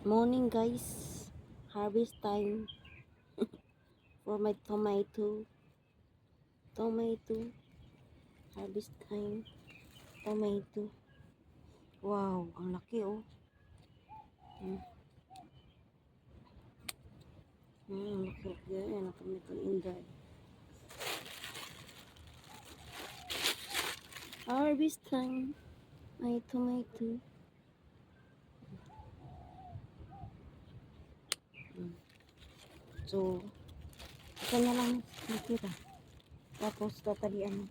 Morning guys, harvest time for my tomato, harvest time, tomato. Wow, ang laki oh. Ang laki. Yan, ang tomato inday. Harvest time, my tomato. So, isa na lang nakita. Tapos tatalian.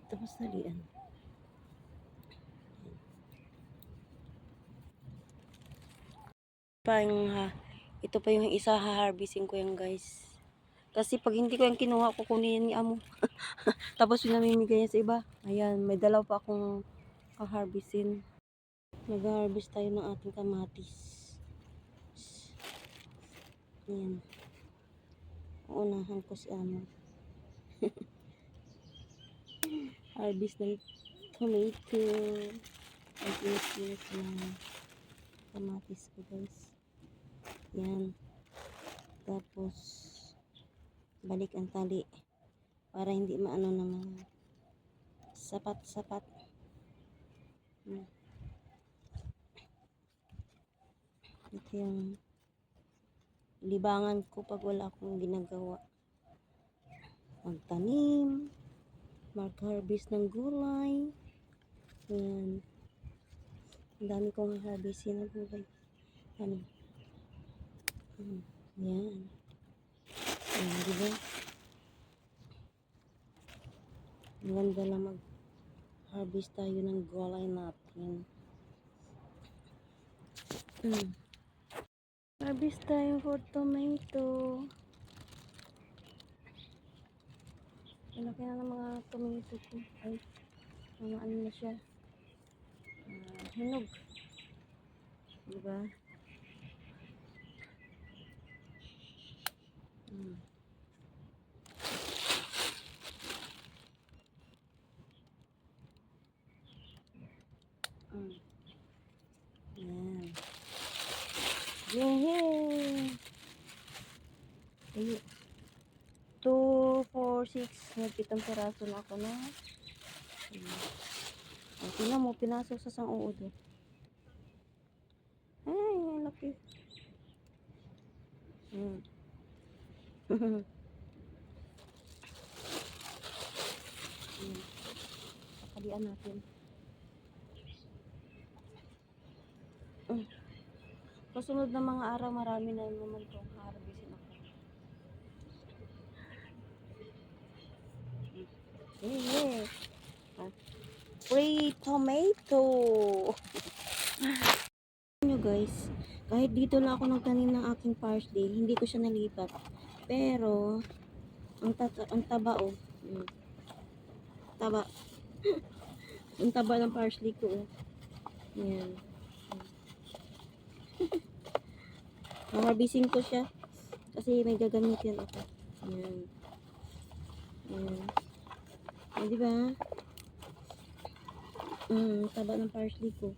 Tapos talian. Ito pa yung isa ha-harvesting ko yan guys. Kasi pag hindi ko yung kinuha, kukunin ni amo. Tapos yung namimigay niya sa iba. Ayan, may dalaw pa akong ka-harvestin. Nag-harvest tayo ng ating kamatis. Ayan. Uunahan ko si amo. Harvest ng tomato. Ang pinis-pinis ng kamatis ko guys. Yan. Tapos balik ang tali para hindi maano ng mga sapat-sapat. Ito yung libangan ko pag wala akong ginagawa. Magtanim, mag-harvest ng gulay. Yan. Ang dami kong harvestin ng gulay. Ano? Yan. Yan, diba? Maganda lang mag-harvest tayo ng gulay natin. Harvest tayo for tomato. Malaki na ng mga tomato ko. Ay, mga ano na siya. Hinog. Diba? Yan. Yay! 2, 4, 6. Nagpitang piraso na ako na. Tingnan mo, pinasok sa sang uod. Ay, ang laki. Pakalian natin. Kasunod na mga araw, marami na naman itong harvestin ako. Yeah. Free tomato. Nyo guys, kahit dito lang ako nagtanim ng aking parsley, hindi ko siya nalipat. Pero, ang taba oh. Taba. Ang taba ng parsley ko oh. Yan. Harvesting ko siya kasi may gagamitin ako. Yan. Yan. Ay, diba? Taba ng parsley ko.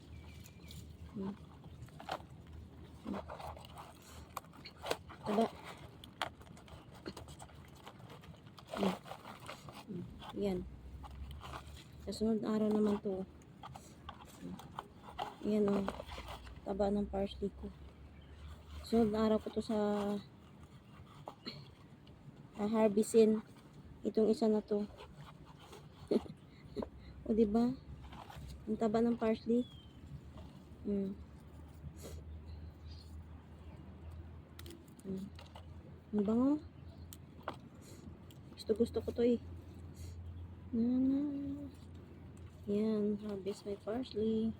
Taba. Yan. Sa sunod araw naman to. Yan o. Taba ng parsley ko. Sunod araw ko to sa harvestin. Itong isa na to. O diba? Ang taba ng parsley. Ang bango. Gusto ko to eh. Yan, harvest my parsley.